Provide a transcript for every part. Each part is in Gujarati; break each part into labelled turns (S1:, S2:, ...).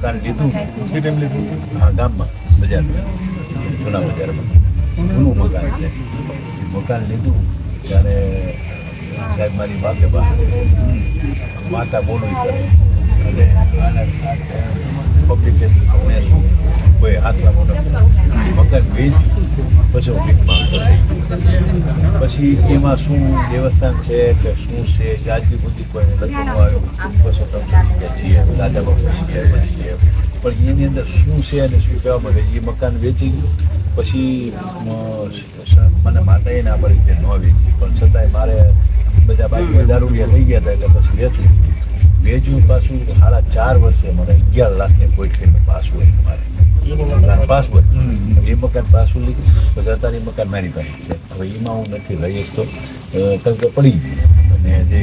S1: મકાન લીધું હા ગામમાં બજારમાં જૂના બજારમાં જૂનું મકાન છે. એ મકાન લીધું ત્યારે સાહેબ મારી બાગે માતા બોલવી કરે અને પબ્લિક મેં શું કોઈ હાથમાં મકાન વેચ્યું પછી હું ભીખ માંગતો થઈ ગયો. પછી એમાં શું દેવસ્થાન છે કે શું છે આજની બધી કોઈને લખવાનું આવ્યો 200-300 છીએ દાદા બાપુ છીએ પણ એની અંદર શું છે અને શું કહેવા માંગે એ મકાન વેચી ગયું. પછી મને માતાએ ના પડી કે ન વેચી પણ છતાંય મારે બધા બાકી દારૂડિયા થઈ ગયા હતા એટલે પછી વેચ્યું પાછું 4.5 વર્ષે મને 11 લાખની પોઈન્ટનું પાછું મારે પાસવર્ડ એ મકાન પાછું લીધું પછી અત્યારે મકાન મારી પાસે છે. હવે એમાં હું નથી રહી શકતો કારણ કે પડી ગયું અને જે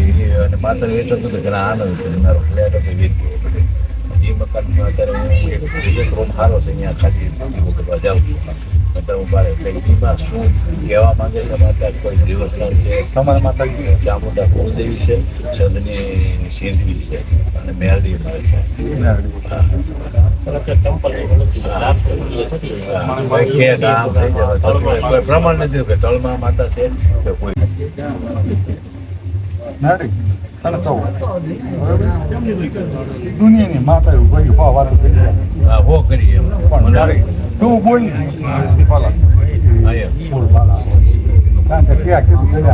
S1: અને માતાને વેચતો હતો કે આનંદ મારો ફ્લેટ હતો વેચવો પડે એ મકાનમાં અત્યારે હું એક રૂમ સારો છે અહીંયા ખાલી કરવા જાઉં છું. અત્યારે હું બારે એમાં શું કહેવા માંગે છે માતા કોઈ દેવસ્થાન છે તમારા માતા ચામુંડા કુળદેવી છે સંતની સિંધવી છે અને મેરડી મળે છે. કોઈ પ્રમાણ નથી કે તળમાં માતા છે કે કોઈ
S2: દુનિયાની માતા એવું કહ્યું વાર
S1: હો કરીએ
S2: તું બોલ કારણ કે ત્યાં કીધું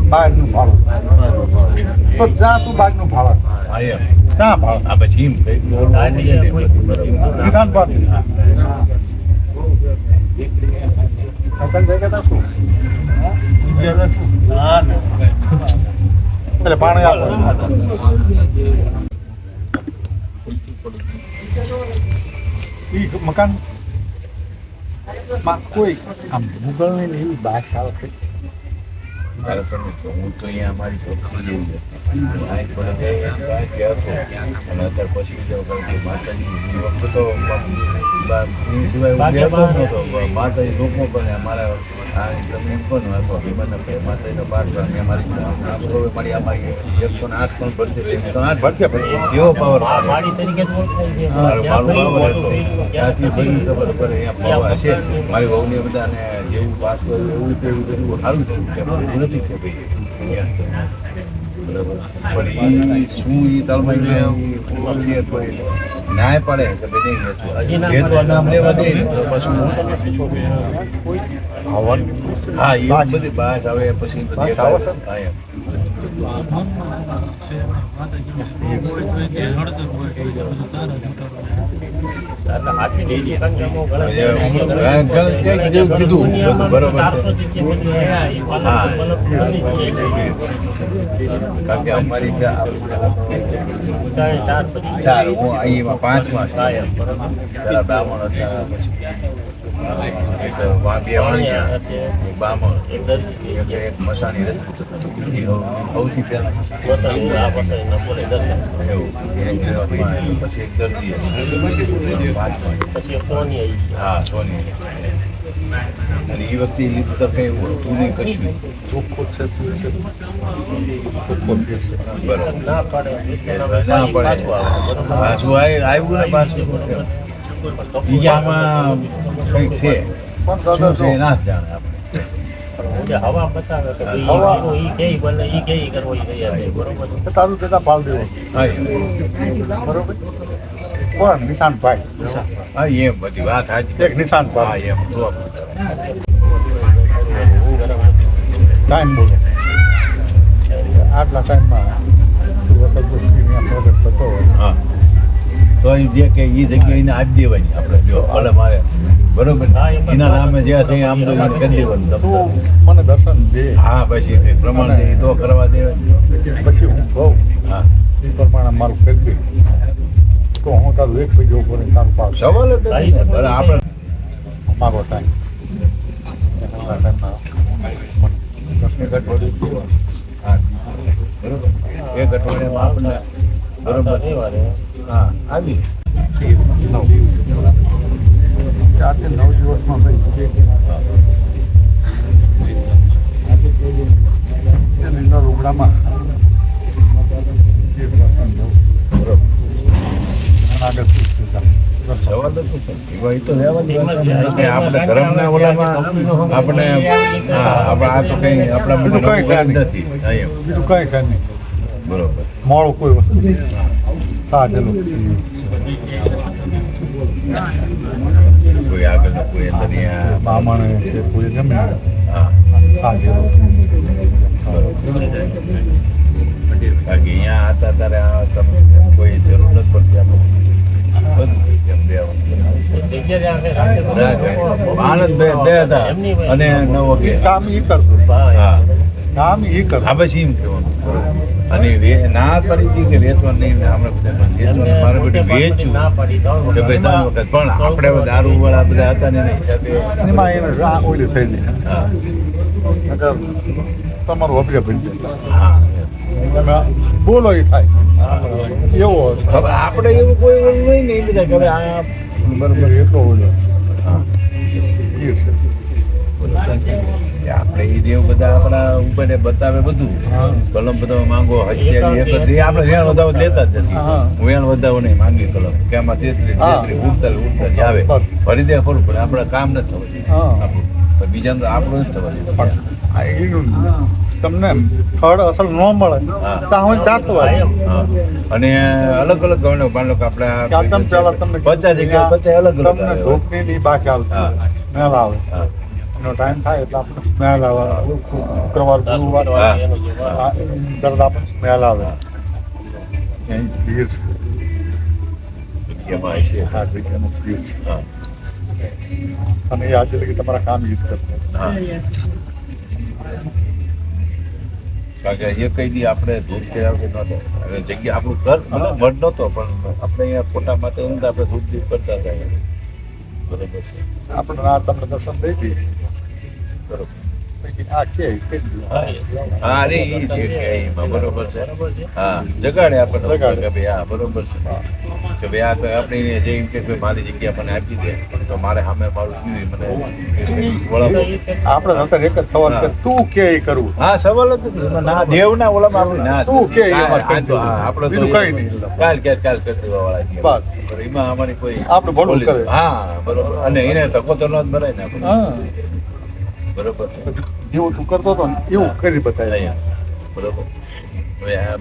S2: બહારનું ભાડું તો જા તું બહારનું ભાડું ક્યાં ભાડું
S1: આ પછી એમ
S2: નિશાન પર જગ્યા શું એટલે પાણી આપો મકાન માં કોઈ આમ મુગલની એવી ભાષા આવે
S1: હું તો અહીંયા અમારી છોકરી જેવું છે અને અત્યારે પછી માતાજી એ વખત તો એ સિવાય નહોતો માતાજી લોકો પણ અમારા તમે એમ કહો ને વિમાનના માતાજીનો પાઠ અમારી મારી 108 પણ ભરતી 108 ભરતી કેવો પાવર મારું પાવર હતો ત્યાંથી બધી ખબર પડે અહીંયા પાવર હશે મારી વહુને બધાને જેવું પાસ કર્યું એવું તેવું બધું સારું થયું કે એવું નથી કે ભાઈ બરાબર પણ એ શું એ તળમાં છે કોઈ ન્યાય પડે કે ભાઈ નહીં વેચવા નામ લેવા દે ને તો પછી હા એ બધી બાસ આવે પછી બધી હા એમ જેવું કીધું બધું બરોબર છે હા કારણ કે અમારી 4 હું અહીંમાં 5માં છે પેલા બ્રાહ્મણ હતા પછી એક બે વાણિયા એક બામણ એક મસાણી સૌથી પહેલા એવું પછી એક દર્દી હા સોની અને એ વખતે લીધું તો કંઈ હતું નહીં કશું બરોબર ના પડે પાછું આવ્યું ને પાછું આમાં કંઈક છે શું છે ના જ જાણે આપણે
S3: હવા બતાવે
S2: તારું જતા ભાવ દેવો બરોબર કોણ નિશાનભાઈ
S1: હા એમ બધી વાત હાજી
S2: એક નિશાનભાઈ
S1: હા એમ તો
S2: ટાઈમ બોલો આટલા ટાઈમમાં થતો હોય
S1: હા તો એ જે કે એ જગ્યાએ એને આપી દેવાની આપણે જો ભલે મારે બરોબર એના નામે જે છે આમ તો એને કરી દેવાનું
S2: તું મને દર્શન દે
S1: હા પછી કંઈક પ્રમાણ દે તો કરવા દેવાય
S2: પછી હું કહું
S1: હા
S2: એ પ્રમાણે મારું ફેરવી તો હું તારું એક પૈજો ઉપર તારું પાક
S1: સવાલ જ નથી બરાબર આપણે
S2: મારો ટાઈમ
S1: હા બરોબર એક અઠવાડિયામાં આપણને બરોબર હા આવી
S2: 4 થી 9 દિવસમાં થઈ રોગડામાં
S1: બરોબર
S2: આગળ
S1: સવાલ જ નથી. એવા એ તો રહેવાની વાત છે ને. કે આપણે ધર્મના ઓલામાં આપણે આપણે આ તો કંઈ આપણા માટે
S2: બીજું કંઈ
S1: નવું જ નથી અહીંયા.
S2: બીજું કંઈ છે નહીં.
S1: બરોબર.
S2: મોડું કોઈ વસ્તુ નહીં. સાજેલું
S1: કોઈ આગળ કોઈ અંદર અહીંયા
S2: મામણ છે કોઈ ગમે
S1: હા
S2: સાજેલું
S1: બાકી અહીંયા હતા ત્યારે આ તમે કોઈ જરૂર નથી પડતી આપણે બધું એમ બે આનંદ બે હતા અને 9 વાગે
S2: કામ એ કરતું
S1: હા
S2: કામ એ કરતું
S1: હા બસ એમ કહેવાનું અને ના પડી હતી કે વેચવાનું નહીં ને આપણે બધા વેચવાનું મારે બધું વેચ્યું કે ભાઈ 3 વખત પણ આપણે દારૂ વાળા બધા હતા ને એના હિસાબે
S2: એમાં એને ઓલી થઈ ગઈ
S1: હા
S2: નકર તમારું અભિગમ બની જાય
S1: હા
S2: તમે બોલો એ થાય એવો
S1: હવે આપણે એવું કોઈ ઓલું નહીં ને એ બધા કે હવે આ બરોબર છે.
S2: એટલો ઓલો
S1: હા
S2: એ છે
S1: કે આપણે એ દેવ બધા આપણા ઉપરને બતાવે બધું
S2: હા.
S1: કલમ બધા માંગો હત્યાની એક જ એ આપણે વેણ વધાવો દેતા જ નથી
S2: હા.
S1: હું વેણ વધાવો નહીં માંગી કલમ કે આમાં 33 ઉડતા જ આવે ભરી દે ખરું પણ આપણે કામ નથી થવું જોઈએ.
S2: હા.
S1: આપણું પણ બીજાનું તો આપણું જ થવા જોઈએ.
S2: પણ આ એનું તમને ફળ અસલ ન મળે
S1: હા.
S2: તો હું જાતો હોય
S1: હા. અને અલગ અલગ ગણો માનો કે આપણે
S2: કે આ તમે પેલા તમને
S1: 50 જગ્યાએ 50 અલગ અલગ
S2: તમને
S1: આવે.
S2: ધૂપની ની બાકી
S1: હા.
S2: હાલતી મેલ આવે
S1: હા.
S2: એનો ટાઈમ થાય એટલે આપણે સ્મેલ આવે શુક્રવાર ગુરુવાર
S1: હા.
S2: તરત આપણે સ્મેલ આવે અહીં ભીડ
S1: એમાં હશે.
S2: છે આ જગ્યાનું ભીડ છે
S1: હા.
S2: અને એ આજે લગી તમારા કામ યુદ્ધ કરતા
S1: હા. કારણ કે એ કઈ દી આપણે ધૂપ કે નહોતો હવે જગ્યા આપણું ઘર મતલબ મઢ નહોતો પણ આપણે અહીંયા ફોટા માટે આપણે ધૂપ દીપ કરતા હતા બરોબર છે.
S2: આપણે આ તમને દર્શન દઈ દઈએ
S1: બરોબર.
S2: આ કે કહી દીધું.
S1: હા અરે એ જે કે એમાં બરોબર છે. હા જગાડે આપણને
S2: જગાડે.
S1: કે ભાઈ હા બરોબર છે કે ભાઈ આ તો આપણે એને જે એમ કે ભાઈ મારી જગ્યા મને આપી દે તો મારે સામે મારું જીવી મને વળાવો.
S2: આપણે નતર એક જ સવાલ કે તું કે એ કરવું
S1: હા સવાલ જ નથી એમાં ના દેવના ઓલામાં આપણે ના
S2: તું કે એમાં
S1: આ તો હા, આપણે તો
S2: બીજું કંઈ નહીં.
S1: કાલ કરી દેવા વાળા છીએ.
S2: બસ.
S1: પણ એમાં અમારી કોઈ
S2: આપણે ભલું
S1: ઓલી-
S2: કરે.
S1: હા બરોબર અને એને તકો તો ન જ ભરાય ને આપણે.
S2: હા
S1: બરોબર છે.
S2: જેવું તું કરતો હતો ને એવું કરી બતાવ્યું
S1: અહીંયા બરોબર હવે આ